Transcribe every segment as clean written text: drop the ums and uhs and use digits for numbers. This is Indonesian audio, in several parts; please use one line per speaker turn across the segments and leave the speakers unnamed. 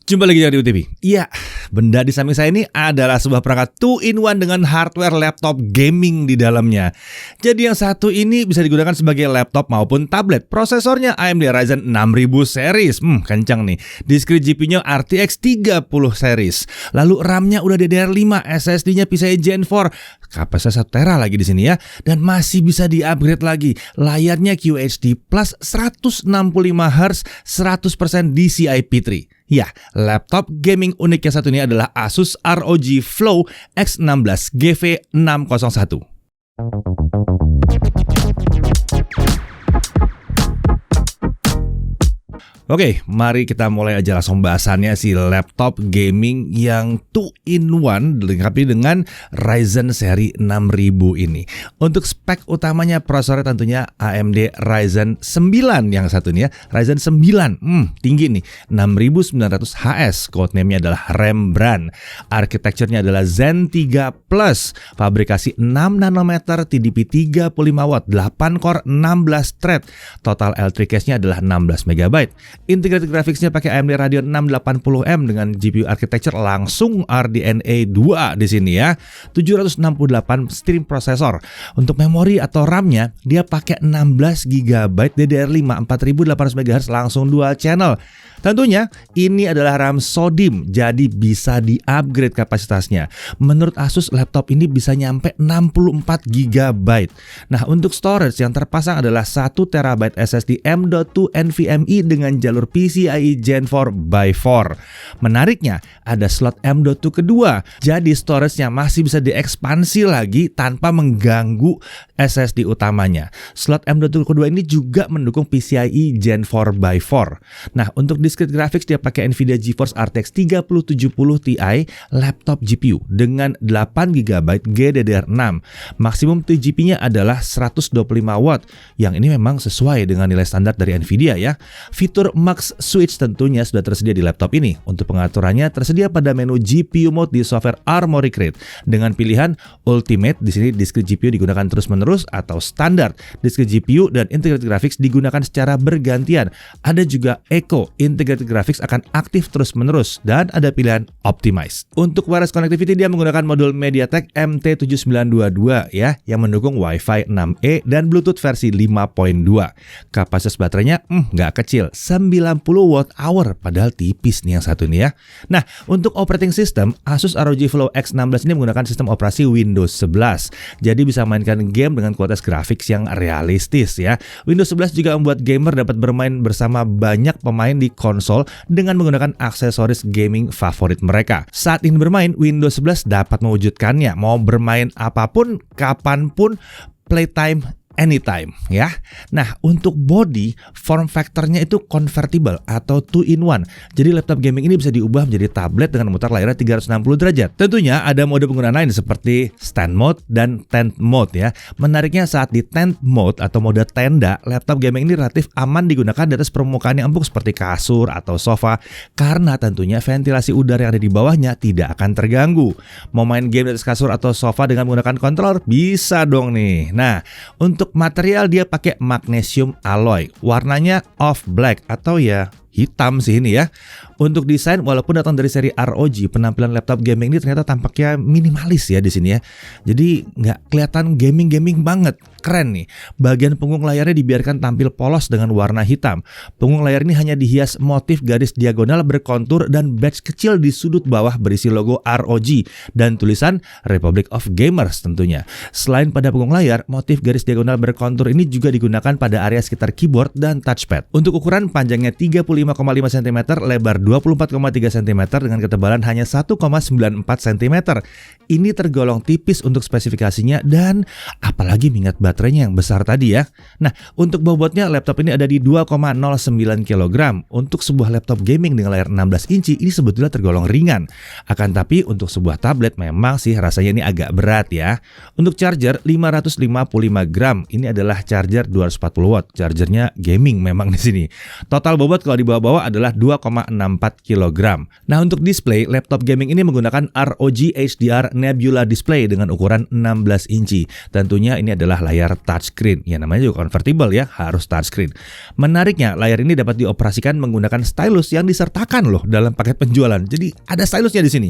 Jumpa lagi di TV. Iya, benda di samping saya ini adalah sebuah perangkat 2-in-1 dengan hardware laptop gaming di dalamnya. Jadi yang satu ini bisa digunakan sebagai laptop maupun tablet. Prosesornya AMD Ryzen 6000 series. Kencang nih. Discrete GPU-nya RTX 30 series. Lalu RAM-nya udah DDR5, SSD-nya PCIe Gen 4. Kapasitas 1 tera lagi di sini ya. Dan masih bisa di-upgrade lagi. Layarnya QHD plus 165 Hz 100% DCI P3. Ya, laptop gaming unik yang satu ini adalah Asus ROG Flow X16 GV601. Oke, mari kita mulai aja langsung bahasannya si laptop gaming yang 2-in-1 dilengkapi dengan Ryzen seri 6000 ini. Untuk spek utamanya prosesornya tentunya AMD Ryzen 9 yang satu ini ya. Ryzen 9, tinggi nih, 6900 HS. Codename-nya adalah Rembrandt. Arsitekturnya adalah Zen 3 Plus. Fabrikasi 6 nanometer, TDP 35 watt, 8 core, 16 thread. Total L3 cache-nya adalah 16 MB. Integrated graphics-nya pakai AMD Radeon 680M dengan GPU architecture langsung RDNA 2 di sini ya. 768 stream processor. Untuk memori atau RAM-nya dia pakai 16 GB DDR5 4800 MHz langsung dual channel. Tentunya ini adalah RAM SODIMM, jadi bisa di-upgrade kapasitasnya. Menurut Asus, laptop ini bisa nyampe 64 GB. Nah, untuk storage yang terpasang adalah 1 TB SSD M.2 NVMe dengan jalur PCIe Gen 4x4. Menariknya, ada slot M.2 kedua, jadi storage-nya masih bisa diekspansi lagi tanpa mengganggu SSD utamanya. Slot M.2 kedua ini juga mendukung PCIe Gen 4x4. Nah, untuk discrete graphics dia pakai Nvidia GeForce RTX 3070 Ti laptop GPU dengan 8 GB GDDR6. Maksimum TGP-nya adalah 125 watt. Yang ini memang sesuai dengan nilai standar dari Nvidia ya. Fitur Max Switch tentunya sudah tersedia di laptop ini. Untuk pengaturannya tersedia pada menu GPU mode di software Armoury Crate dengan pilihan Ultimate. Di sini discrete GPU digunakan terus-menerus atau standar. Discrete GPU dan integrated graphics digunakan secara bergantian. Ada juga Eco, integrated graphics akan aktif terus-menerus, dan ada pilihan Optimize. Untuk wireless connectivity dia menggunakan modul MediaTek MT7922 ya, yang mendukung Wi-Fi 6E dan Bluetooth versi 5.2. Kapasitas baterainya nggak kecil, 90 watt hour, padahal tipis nih yang satu ini ya. Nah, untuk operating system, Asus ROG Flow X16 ini menggunakan sistem operasi Windows 11. Jadi bisa mainkan game dengan kualitas grafik yang realistis ya. Windows 11 juga membuat gamer dapat bermain bersama banyak pemain di konsol dengan menggunakan aksesoris gaming favorit mereka. Saat ini bermain, Windows 11 dapat mewujudkannya. Mau bermain apapun, kapanpun, playtime anytime ya. Nah, untuk body, form factornya itu convertible atau 2-in-1. Jadi laptop gaming ini bisa diubah menjadi tablet dengan memutar layarnya 360 derajat. Tentunya ada mode penggunaan lain seperti stand mode dan tent mode ya. Menariknya saat di tent mode atau mode tenda, laptop gaming ini relatif aman digunakan di atas permukaan yang empuk seperti kasur atau sofa karena tentunya ventilasi udara yang ada di bawahnya tidak akan terganggu. Mau main game di atas kasur atau sofa dengan menggunakan controller? Bisa dong nih. Nah, untuk material dia pakai magnesium alloy, warnanya off black atau ya hitam sih ini ya. Untuk desain, walaupun datang dari seri ROG, penampilan laptop gaming ini ternyata tampaknya minimalis ya di sini ya. Jadi nggak kelihatan gaming banget. Keren nih. Bagian punggung layarnya dibiarkan tampil polos dengan warna hitam. Punggung layar ini hanya dihias motif garis diagonal berkontur dan badge kecil di sudut bawah berisi logo ROG dan tulisan Republic of Gamers tentunya. Selain pada punggung layar, motif garis diagonal berkontur ini juga digunakan pada area sekitar keyboard dan touchpad. Untuk ukuran, panjangnya 35,5 cm, lebar 24,3 cm dengan ketebalan hanya 1,94 cm. Ini tergolong tipis untuk spesifikasinya dan apalagi mengingat baterainya yang besar tadi ya. Nah, untuk bobotnya laptop ini ada di 2,09 kg. Untuk sebuah laptop gaming dengan layar 16 inci ini sebetulnya tergolong ringan. Akan tapi untuk sebuah tablet memang sih rasanya ini agak berat ya. Untuk charger 555 gram. Ini adalah charger 240 watt. Chargernya gaming memang di sini. Total bobot kalau dibawa-bawa adalah 2,64 kg. Nah, untuk display, laptop gaming ini menggunakan ROG HDR Nebula Display dengan ukuran 16 inci. Tentunya ini adalah layar layar touchscreen. Ya namanya juga convertible ya, harus touchscreen. Menariknya, layar ini dapat dioperasikan menggunakan stylus yang disertakan loh dalam paket penjualan. Jadi ada stylusnya di sini.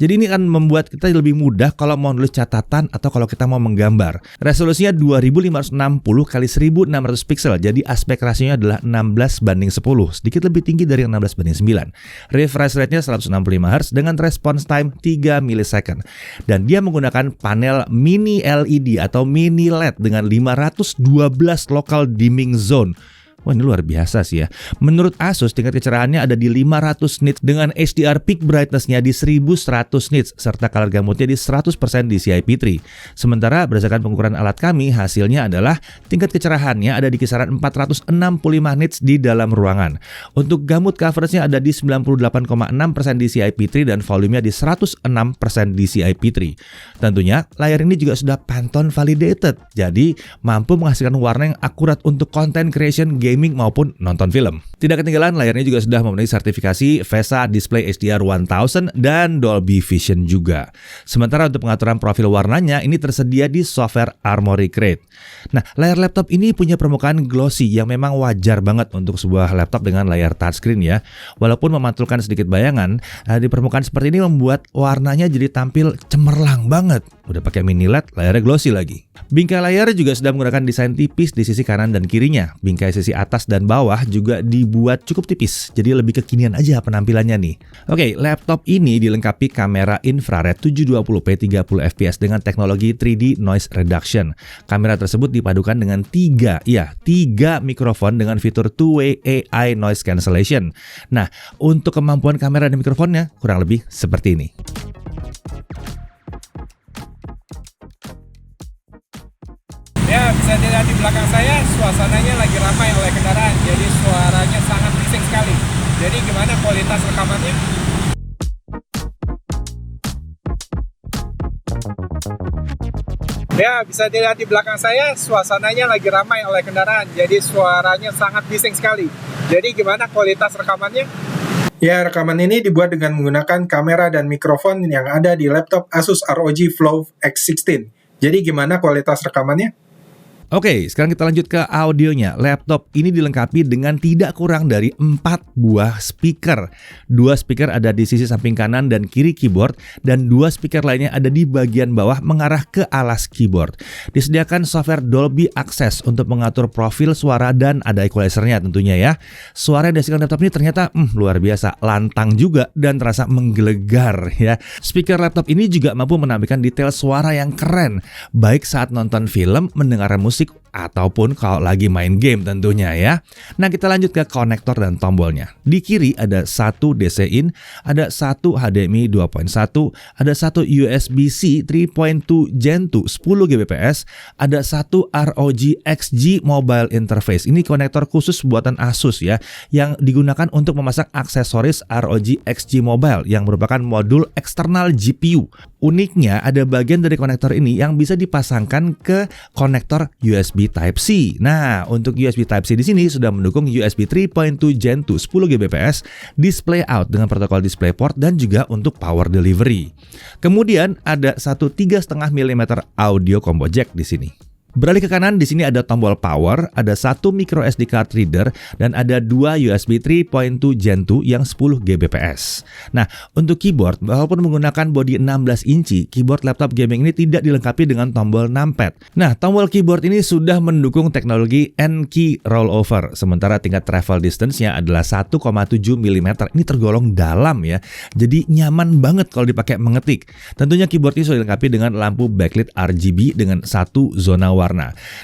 Jadi ini akan membuat kita lebih mudah kalau mau nulis catatan atau kalau kita mau menggambar. Resolusinya 2560 x 1600 pixel. Jadi aspek rasionya adalah 16:10, sedikit lebih tinggi dari 16:9. Refresh rate-nya 165 Hz dengan response time 3 millisecond. Dan dia menggunakan panel mini LED atau mini LED dengan 512 local dimming zone. Wah, ini luar biasa sih ya. Menurut Asus, tingkat kecerahannya ada di 500 nits dengan HDR peak brightness-nya di 1100 nits serta color gamutnya di 100% DCI-P3. Sementara berdasarkan pengukuran alat kami, hasilnya adalah tingkat kecerahannya ada di kisaran 465 nits di dalam ruangan. Untuk gamut coverage-nya ada di 98,6% DCI-P3 dan volumenya di 106% DCI-P3. Tentunya, layar ini juga sudah Pantone validated, jadi mampu menghasilkan warna yang akurat untuk content creation, gaming maupun nonton film. Tidak ketinggalan, layarnya juga sudah memenuhi sertifikasi VESA Display HDR 1000 dan Dolby Vision juga. Sementara untuk pengaturan profil warnanya ini tersedia di software Armoury Crate. Nah, layar laptop ini punya permukaan glossy yang memang wajar banget untuk sebuah laptop dengan layar touchscreen ya. Walaupun memantulkan sedikit bayangan, di permukaan seperti ini membuat warnanya jadi tampil cemerlang banget. Udah pakai mini LED, layarnya glossy lagi. Bingkai layar juga sudah menggunakan desain tipis di sisi kanan dan kirinya. Bingkai sisi atas dan bawah juga dibuat cukup tipis, jadi lebih kekinian aja penampilannya nih. Oke, laptop ini dilengkapi kamera infrared 720p 30fps dengan teknologi 3D noise reduction. Kamera tersebut dipadukan dengan tiga mikrofon dengan fitur two-way AI noise cancellation. Nah, untuk kemampuan kamera dan mikrofonnya kurang lebih seperti ini.
Ya, bisa dilihat di belakang saya, suasananya lagi ramai oleh kendaraan, jadi suaranya sangat bising sekali. Jadi gimana kualitas rekamannya? Ya, bisa dilihat di belakang saya, suasananya lagi ramai oleh kendaraan, jadi suaranya sangat bising sekali. Jadi gimana kualitas rekamannya? Ya, rekaman ini dibuat dengan menggunakan kamera dan mikrofon yang ada di laptop Asus ROG Flow X16. Jadi gimana kualitas rekamannya?
Oke, sekarang kita lanjut ke audionya. Laptop ini dilengkapi dengan tidak kurang dari 4 buah speaker. 2 speaker ada di sisi samping kanan dan kiri keyboard, dan 2 speaker lainnya ada di bagian bawah mengarah ke alas keyboard. Disediakan software Dolby Access untuk mengatur profil suara dan ada equalizer-nya tentunya ya. Suara yang dihasilkan laptop ini ternyata luar biasa, lantang juga dan terasa menggelegar ya. Speaker laptop ini juga mampu menampilkan detail suara yang keren, baik saat nonton film, mendengar musik, ataupun kalau lagi main game tentunya ya. Nah, kita lanjut ke konektor dan tombolnya. Di kiri ada satu DC in, ada satu HDMI 2.1, ada satu USB-C 3.2 Gen 2 10 Gbps, ada satu ROG XG Mobile Interface. Ini konektor khusus buatan Asus ya, yang digunakan untuk memasang aksesoris ROG XG Mobile yang merupakan modul eksternal GPU. Uniknya ada bagian dari konektor ini yang bisa dipasangkan ke konektor USB Type-C. Nah, untuk USB Type-C di sini sudah mendukung USB 3.2 Gen 2 10 Gbps, display out dengan protokol DisplayPort dan juga untuk power delivery. Kemudian ada satu 3,5 mm audio combo jack di sini. Beralih ke kanan, di sini ada tombol power, ada satu micro SD card reader, dan ada 2 USB 3.2 Gen 2 yang 10 Gbps. Nah, untuk keyboard, walaupun menggunakan bodi 16 inci, keyboard laptop gaming ini tidak dilengkapi dengan tombol numpad. Nah, tombol keyboard ini sudah mendukung teknologi N-key rollover, sementara tingkat travel distance-nya adalah 1,7 mm. Ini tergolong dalam ya, jadi nyaman banget kalau dipakai mengetik. Tentunya keyboard ini sudah dilengkapi dengan lampu backlit RGB dengan satu zona warna.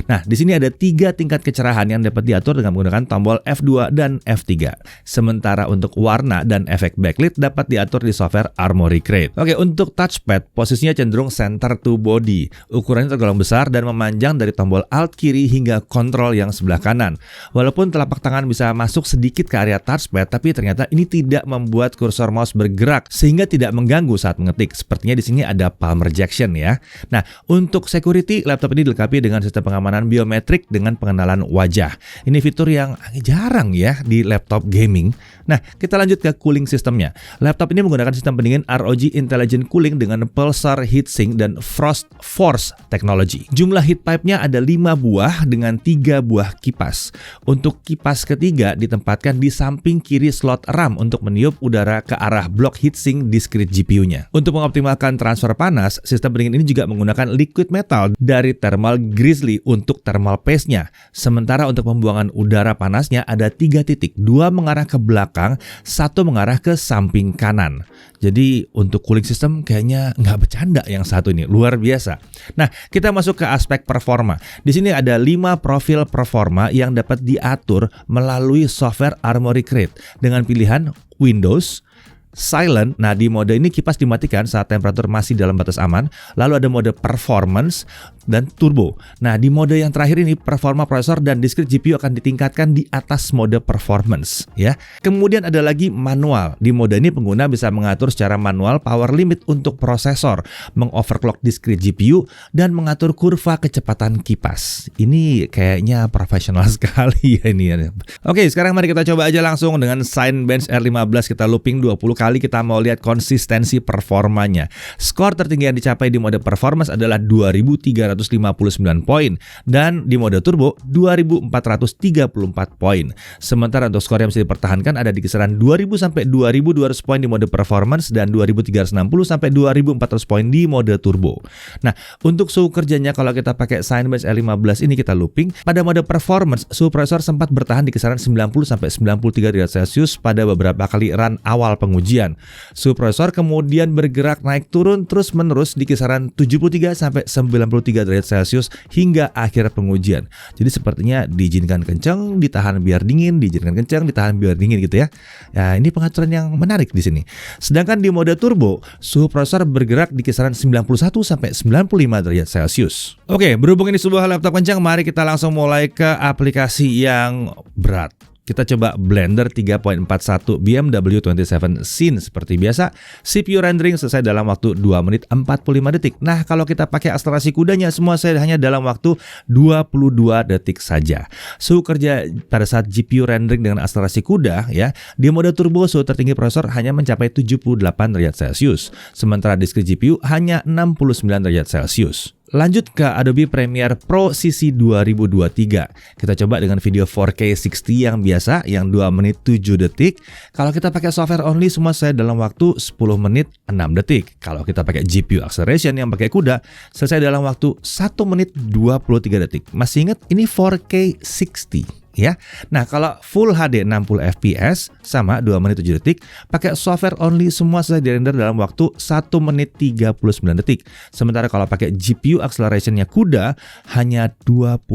Nah, di sini ada 3 tingkat kecerahan yang dapat diatur dengan menggunakan tombol F2 dan F3. Sementara untuk warna dan efek backlit dapat diatur di software Armoury Crate. Oke, untuk touchpad posisinya cenderung center to body. Ukurannya tergolong besar dan memanjang dari tombol Alt kiri hingga kontrol yang sebelah kanan. Walaupun telapak tangan bisa masuk sedikit ke area touchpad, tapi ternyata ini tidak membuat kursor mouse bergerak sehingga tidak mengganggu saat mengetik. Sepertinya di sini ada palm rejection ya. Nah, untuk security, laptop ini dilengkapi dengan sistem pengamanan biometrik dengan pengenalan wajah. Ini fitur yang jarang ya di laptop gaming. Nah, kita lanjut ke cooling sistemnya. Laptop ini menggunakan sistem pendingin ROG Intelligent Cooling dengan Pulsar Heatsink dan Frost Force Technology. Jumlah heat pipe-nya ada 5 buah dengan 3 buah kipas. Untuk kipas ketiga ditempatkan di samping kiri slot RAM untuk meniup udara ke arah blok heatsink discrete GPU-nya. Untuk mengoptimalkan transfer panas, sistem pendingin ini juga menggunakan liquid metal dari Thermal Grizzly untuk thermal paste-nya. Sementara untuk pembuangan udara panasnya ada 3 titik, 2 mengarah ke belakang, 1 mengarah ke samping kanan. Jadi untuk cooling system kayaknya nggak bercanda yang satu ini, luar biasa. Nah, kita masuk ke aspek performa. Di sini ada 5 profil performa yang dapat diatur melalui software Armoury Crate dengan pilihan Windows, Silent. Nah, di mode ini kipas dimatikan saat temperatur masih dalam batas aman. Lalu ada mode Performance dan Turbo. Nah, di mode yang terakhir ini performa prosesor dan discrete GPU akan ditingkatkan di atas mode Performance ya. Kemudian ada lagi manual. Di mode ini pengguna bisa mengatur secara manual power limit untuk prosesor, mengoverclock discrete GPU dan mengatur kurva kecepatan kipas. Ini kayaknya profesional sekali ya ini ya. Oke, sekarang mari kita coba aja langsung dengan Cinebench R15 kita looping 20 kali, kita mau lihat konsistensi performanya. Skor tertinggi yang dicapai di mode performance adalah 2359 poin dan di mode turbo 2434 poin. Sementara untuk skor yang bisa dipertahankan ada di kisaran 2000 sampai 2200 poin di mode performance dan 2360 sampai 2400 poin di mode turbo. Nah, untuk suhu kerjanya kalau kita pakai Cinebench R15 ini kita looping, pada mode performance suhu prosesor sempat bertahan di kisaran 90 sampai 93 derajat Celcius pada beberapa kali run awal pengujian. Suhu prosesor kemudian bergerak naik turun terus menerus di kisaran 73 sampai 93 derajat Celcius hingga akhir pengujian. Jadi sepertinya diizinkan kencang, ditahan biar dingin, diizinkan kencang, ditahan biar dingin gitu ya. Ya, ini pengaturan yang menarik di sini. Sedangkan di mode turbo, suhu prosesor bergerak di kisaran 91 sampai 95 derajat Celcius. Oke, berhubung ini sebuah laptop kencang, mari kita langsung mulai ke aplikasi yang berat. Kita coba Blender 3.41 BMW 27 Scene seperti biasa. CPU rendering selesai dalam waktu 2 menit 45 detik. Nah, kalau kita pakai akselerasi kudanya semua saya hanya dalam waktu 22 detik saja. Suhu kerja pada saat GPU rendering dengan akselerasi kuda ya, di mode turbo suhu tertinggi prosesor hanya mencapai 78 derajat Celcius. Sementara discrete GPU hanya 69 derajat Celcius. Lanjut ke Adobe Premiere Pro CC 2023. Kita coba dengan video 4K 60 yang biasa, yang 2 menit 7 detik. Kalau kita pakai software only semua selesai dalam waktu 10 menit 6 detik. Kalau kita pakai GPU acceleration yang pakai kuda, selesai dalam waktu 1 menit 23 detik. Masih ingat ini 4K 60. Ya. Nah, kalau Full HD 60 fps sama 2 menit 7 detik, pakai software only semua selesai dirender dalam waktu 1 menit 39 detik. Sementara kalau pakai GPU accelerationnya kuda hanya 25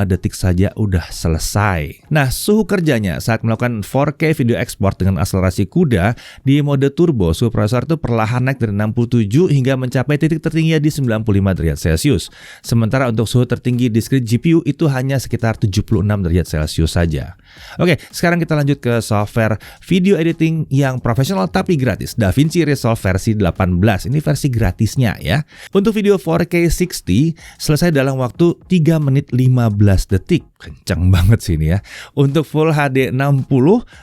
detik saja udah selesai. Nah, suhu kerjanya saat melakukan 4K video export dengan akselerasi kuda di mode turbo, suhu prosesor itu perlahan naik dari 67 hingga mencapai titik tertinggi di 95 derajat Celcius. Sementara untuk suhu tertinggi discrete GPU itu hanya sekitar 76 derajat Celcius saja. Oke, sekarang kita lanjut ke software video editing yang profesional tapi gratis, DaVinci Resolve versi 18. Ini versi gratisnya ya. Untuk video 4K 60 selesai dalam waktu 3 menit 15 detik. Kencang banget sih ini ya. Untuk Full HD 60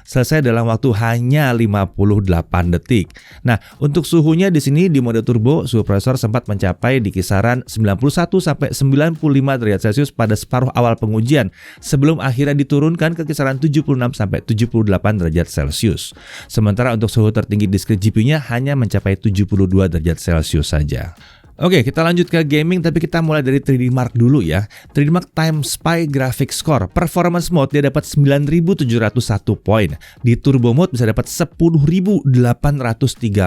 selesai dalam waktu hanya 58 detik. Nah, untuk suhunya di sini di mode turbo, suhu prosesor sempat mencapai di kisaran 91 sampai 95 derajat Celcius pada separuh awal pengujian sebelum akhirnya diturunkan ke kisaran 76 sampai 78 derajat Celcius. Sementara untuk suhu tertinggi discrete GPU-nya hanya mencapai 72 derajat Celcius saja. Oke, kita lanjut ke gaming, tapi kita mulai dari 3D Mark dulu ya. 3D Mark Time Spy Graphic Score. Performance mode dia dapat 9.701 poin. Di turbo mode bisa dapat 10.803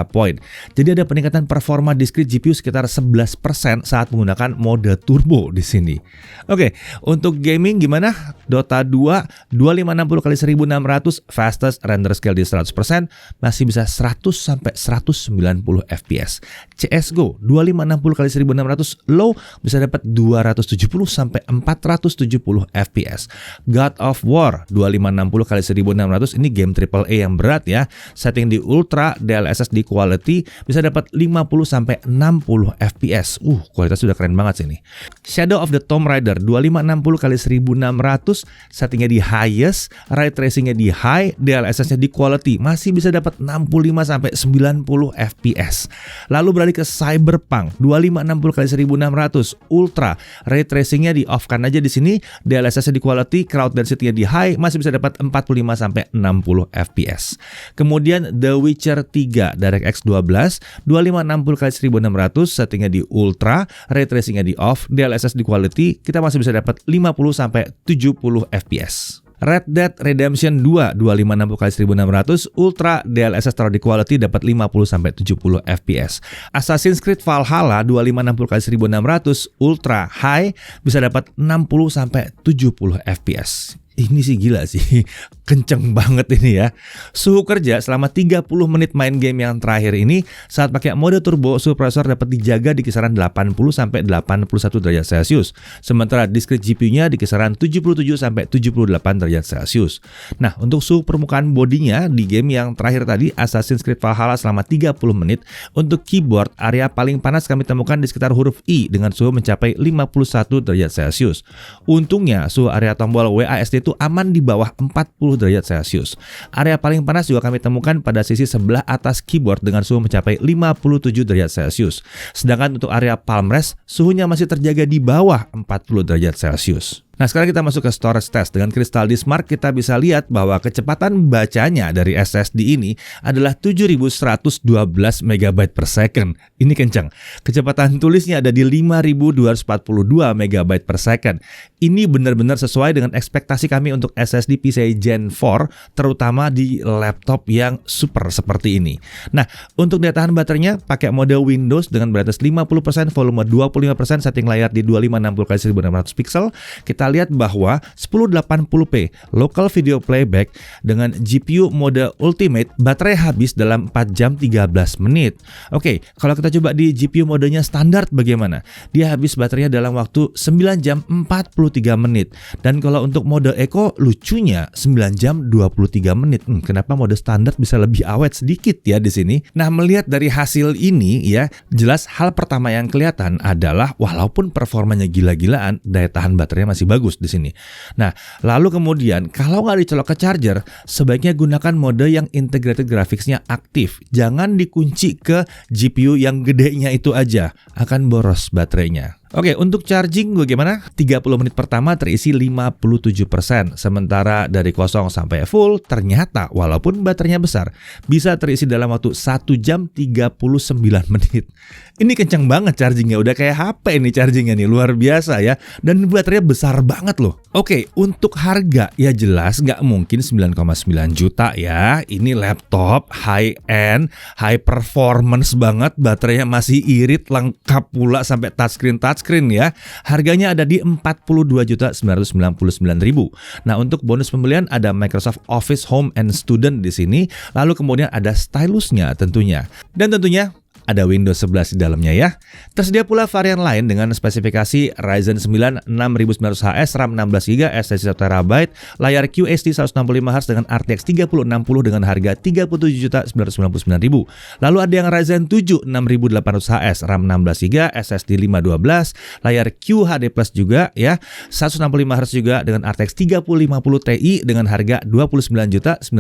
poin. Jadi ada peningkatan performa discrete GPU sekitar 11% saat menggunakan mode turbo di sini. Oke, untuk gaming gimana? Dota 2 2560x1600 fastest render scale di 100% masih bisa 100 sampai 190 fps. CS:GO 2560 1080x1600 low bisa dapat 270 sampai 470 fps. God of War 2560x1600 ini game AAA yang berat ya. Setting di ultra, DLSS di quality bisa dapat 50 sampai 60 fps. Kualitas sudah keren banget sih ini. Shadow of the Tomb Raider 2560x1600 settingnya di highest, ray tracingnya di high, DLSS-nya di quality masih bisa dapat 65 sampai 90 fps. Lalu beralih ke Cyberpunk 2560x1600 ultra, ray tracingnya di off kan aja di sini, DLSS-nya di quality, crowd density-nya di high masih bisa dapat 45 sampai 60 fps. Kemudian The Witcher 3 DirectX 12 2560x1600 settingnya di ultra, ray tracingnya di off, DLSS di quality, kita masih bisa dapat 50 sampai 70 fps. Red Dead Redemption 2 2560x1600 ultra, DLSS taruh di quality dapat 50 sampai 70 fps. Assassin's Creed Valhalla 2560x1600 ultra high bisa dapat 60 sampai 70 fps. Ini sih gila sih, kenceng banget ini ya. Suhu kerja selama 30 menit main game yang terakhir ini, saat pakai mode turbo, suhu prosesor dapat dijaga di kisaran 80 sampai 81 derajat Celcius. Sementara discrete GPU-nya di kisaran 77 sampai 78 derajat Celcius. Nah, untuk suhu permukaan bodinya di game yang terakhir tadi, Assassin's Creed Valhalla selama 30 menit, untuk keyboard area paling panas kami temukan di sekitar huruf I dengan suhu mencapai 51 derajat Celcius. Untungnya, suhu area tombol WASD itu aman di bawah 40 derajat Celcius. Area paling panas juga kami temukan pada sisi sebelah atas keyboard dengan suhu mencapai 57 derajat Celcius. Sedangkan untuk area palm rest, suhunya masih terjaga di bawah 40 derajat Celcius. Nah, sekarang kita masuk ke storage test. Dengan Crystal Disk Mark kita bisa lihat bahwa kecepatan bacanya dari SSD ini adalah 7112 MB per second. Ini kencang. Kecepatan tulisnya ada di 5242 MB per second. Ini benar-benar sesuai dengan ekspektasi kami untuk SSD PCIe Gen 4, terutama di laptop yang super seperti ini. Nah, untuk daya tahan baterainya pakai mode Windows dengan brightness 50%, volume 25%, setting layar di 2560x1600 pixel. Kita lihat bahwa 1080p local video playback dengan GPU mode Ultimate, baterai habis dalam 4 jam 13 menit. Oke, kalau kita coba di GPU modenya standar bagaimana? Dia habis baterainya dalam waktu 9 jam 43 menit. Dan kalau untuk mode Eco, lucunya 9 jam 23 menit. Kenapa mode standar bisa lebih awet sedikit ya di sini? Nah, melihat dari hasil ini ya, jelas hal pertama yang kelihatan adalah walaupun performanya gila-gilaan, daya tahan baterainya masih bagus di sini. Nah, lalu kemudian kalau nggak dicolok ke charger, sebaiknya gunakan mode yang integrated graphics-nya aktif. Jangan dikunci ke GPU yang gedenya itu aja, akan boros baterainya. Oke, untuk charging bagaimana? 30 menit pertama terisi 57%, sementara dari kosong sampai full ternyata walaupun baterainya besar, bisa terisi dalam waktu 1 jam 39 menit. Ini kencang banget chargingnya, udah kayak HP ini chargingnya nih, luar biasa ya. Dan baterainya besar banget loh. Oke, untuk harga ya jelas nggak mungkin 9,9 juta ya. Ini laptop high-end, high performance banget, baterainya masih irit, lengkap pula sampai touchscreen ya. Harganya ada di 42.999.000. Nah, untuk bonus pembelian ada Microsoft Office Home and Student di sini, lalu kemudian ada stylusnya tentunya. Dan tentunya ada Windows 11 di dalamnya ya. Tersedia pula varian lain dengan spesifikasi Ryzen 9 6900HS, RAM 16GB, SSD 1TB, layar QHD 165Hz dengan RTX 3060 dengan harga 37.999.000. Lalu ada yang Ryzen 7 6800HS, RAM 16GB, SSD 512, layar QHD+ juga ya, 165Hz juga dengan RTX 3050 Ti dengan harga 29.999.000.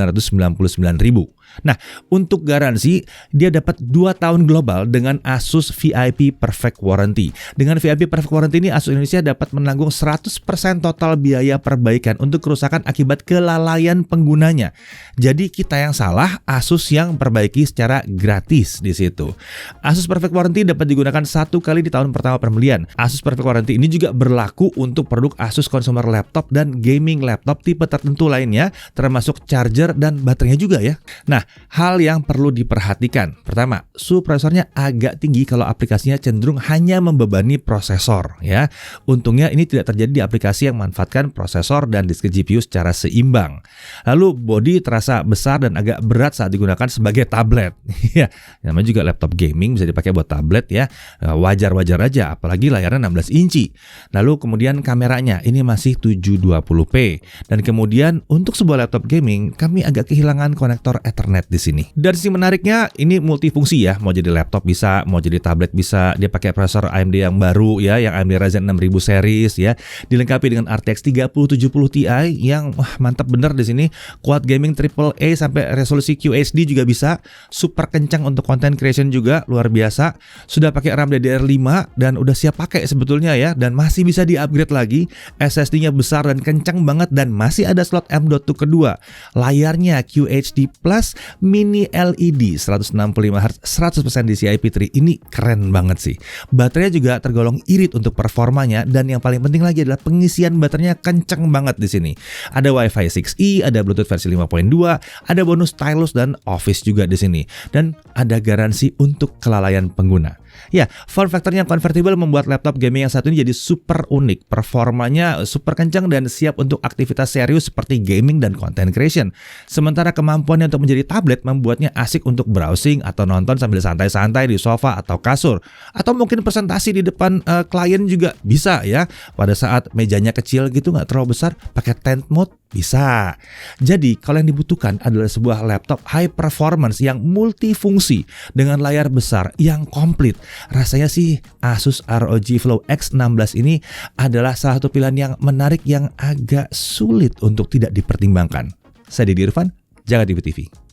Nah, untuk garansi dia dapat 2 tahun global dengan Asus VIP Perfect Warranty. Dengan VIP Perfect Warranty ini Asus Indonesia dapat menanggung 100% total biaya perbaikan untuk kerusakan akibat kelalaian penggunanya. Jadi kita yang salah, Asus yang perbaiki secara gratis di situ. Asus Perfect Warranty dapat digunakan 1 kali di tahun pertama pembelian. Asus Perfect Warranty ini juga berlaku untuk produk Asus consumer laptop dan gaming laptop tipe tertentu lainnya, termasuk charger dan baterainya juga ya. Nah, hal yang perlu diperhatikan. Pertama, suhu prosesor prosesornya agak tinggi kalau aplikasinya cenderung hanya membebani prosesor ya. Untungnya ini tidak terjadi di aplikasi yang memanfaatkan prosesor dan disk GPU secara seimbang. Lalu bodi terasa besar dan agak berat saat digunakan sebagai tablet. Ya, namanya juga laptop gaming bisa dipakai buat tablet ya. Wajar-wajar aja, apalagi layarnya 16 inci. Lalu kemudian kameranya ini masih 720p. Dan kemudian untuk sebuah laptop gaming, kami agak kehilangan konektor Ethernet di sini. Dari sisi menariknya, ini multifungsi ya. Mau jadi laptop bisa, mau jadi tablet bisa. Dia pakai prosesor AMD yang baru ya, yang AMD Ryzen 6000 series ya. Dilengkapi dengan RTX 3070 Ti yang mantap bener di sini. Quad gaming AAA sampai resolusi QHD juga bisa. Super kencang untuk content creation juga, luar biasa. Sudah pakai RAM DDR5 dan udah siap pakai sebetulnya ya, dan masih bisa di-upgrade lagi. SSD-nya besar dan kencang banget dan masih ada slot M.2 kedua. Layarnya QHD Plus mini LED 165Hz 100% DCI-P3. Ini keren banget sih. Baterainya juga tergolong irit untuk performanya, dan yang paling penting lagi adalah pengisian baterainya kencang banget di sini. Ada Wi-Fi 6E, ada Bluetooth versi 5.2, ada bonus stylus dan Office juga di sini, dan ada garansi untuk kelalaian pengguna. Ya, form factor-nya convertible membuat laptop gaming yang satu ini jadi super unik. Performanya super kencang dan siap untuk aktivitas serius seperti gaming dan content creation. Sementara kemampuannya untuk menjadi tablet membuatnya asik untuk browsing atau nonton sambil santai-santai di sofa atau kasur. Atau mungkin presentasi di depan klien juga bisa ya. Pada saat mejanya kecil gitu, nggak terlalu besar, pakai tent mode bisa. Jadi kalau yang dibutuhkan adalah sebuah laptop high performance yang multifungsi dengan layar besar yang komplit. Rasanya sih Asus ROG Flow X16 ini adalah salah satu pilihan yang menarik yang agak sulit untuk tidak dipertimbangkan. Saya Didi Irfan, Jaga TV.